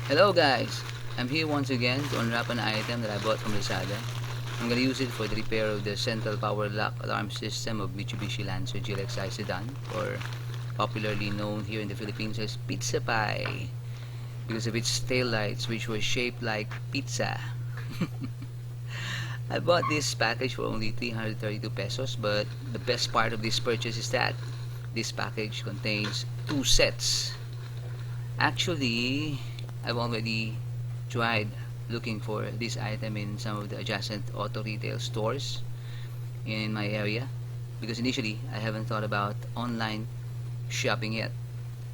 Hello guys! I'm here once again to unwrap an item that I bought from Lazada. I'm gonna use it for the repair of the central power lock alarm system of Mitsubishi Lancer GLXI sedan, or popularly known here in the Philippines as Pizza Pie, because of its tail lights which were shaped like pizza. I bought this package for only 332 pesos, but the best part of this purchase is that this package contains two sets. Actually, I've already tried looking for this item in some of the adjacent auto retail stores in my area, because initially I haven't thought about online shopping yet,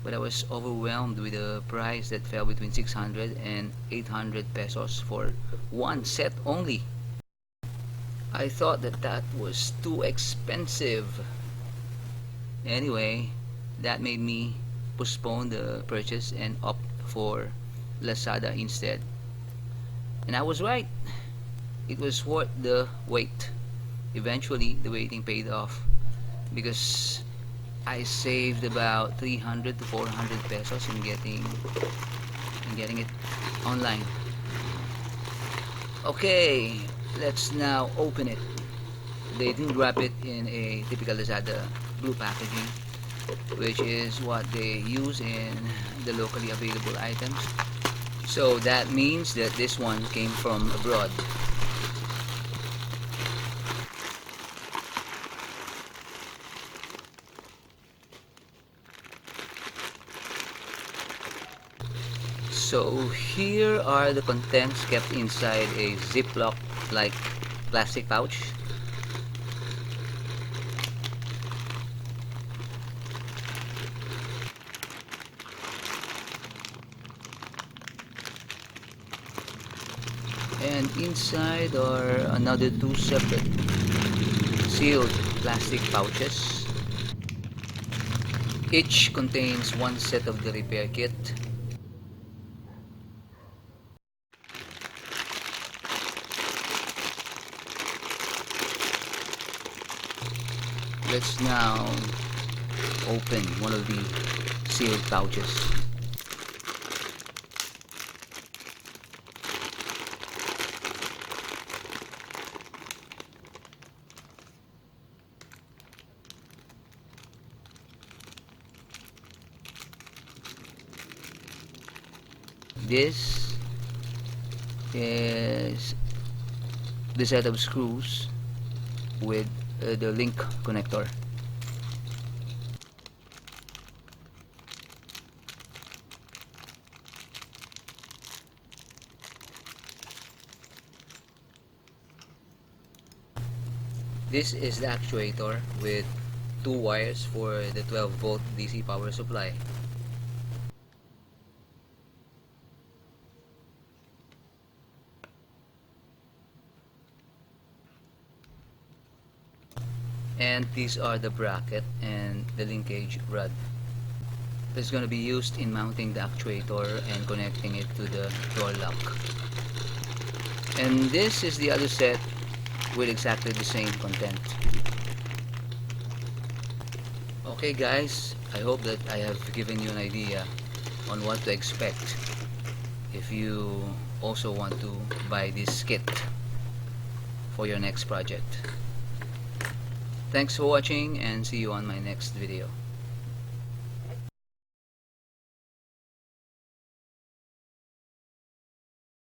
but I was overwhelmed with the price that fell between 600 and 800 pesos for one set only. I thought that was too expensive. Anyway, that made me postpone the purchase and opt for Lazada instead. And I was right. It was worth the wait. Eventually, the waiting paid off because I saved about 300 to 400 pesos in getting it online. Okay, let's now open it. They didn't wrap it in a typical Lazada blue packaging, which is what they use in the locally available items. So that means that this one came from abroad. So here are the contents kept inside a Ziploc like plastic pouch. And inside are another two separate sealed plastic pouches. Each contains one set of the repair kit. Let's now open one of the sealed pouches. This is the set of screws with the link connector. This is the actuator with two wires for the 12-volt DC power supply. And these are the bracket and the linkage rod that's going to be used in mounting the actuator and connecting it to the door lock. And this is the other set with exactly the same content. Okay guys, I hope that I have given you an idea on what to expect if you also want to buy this kit for your next project. Thanks for watching and see you on my next video.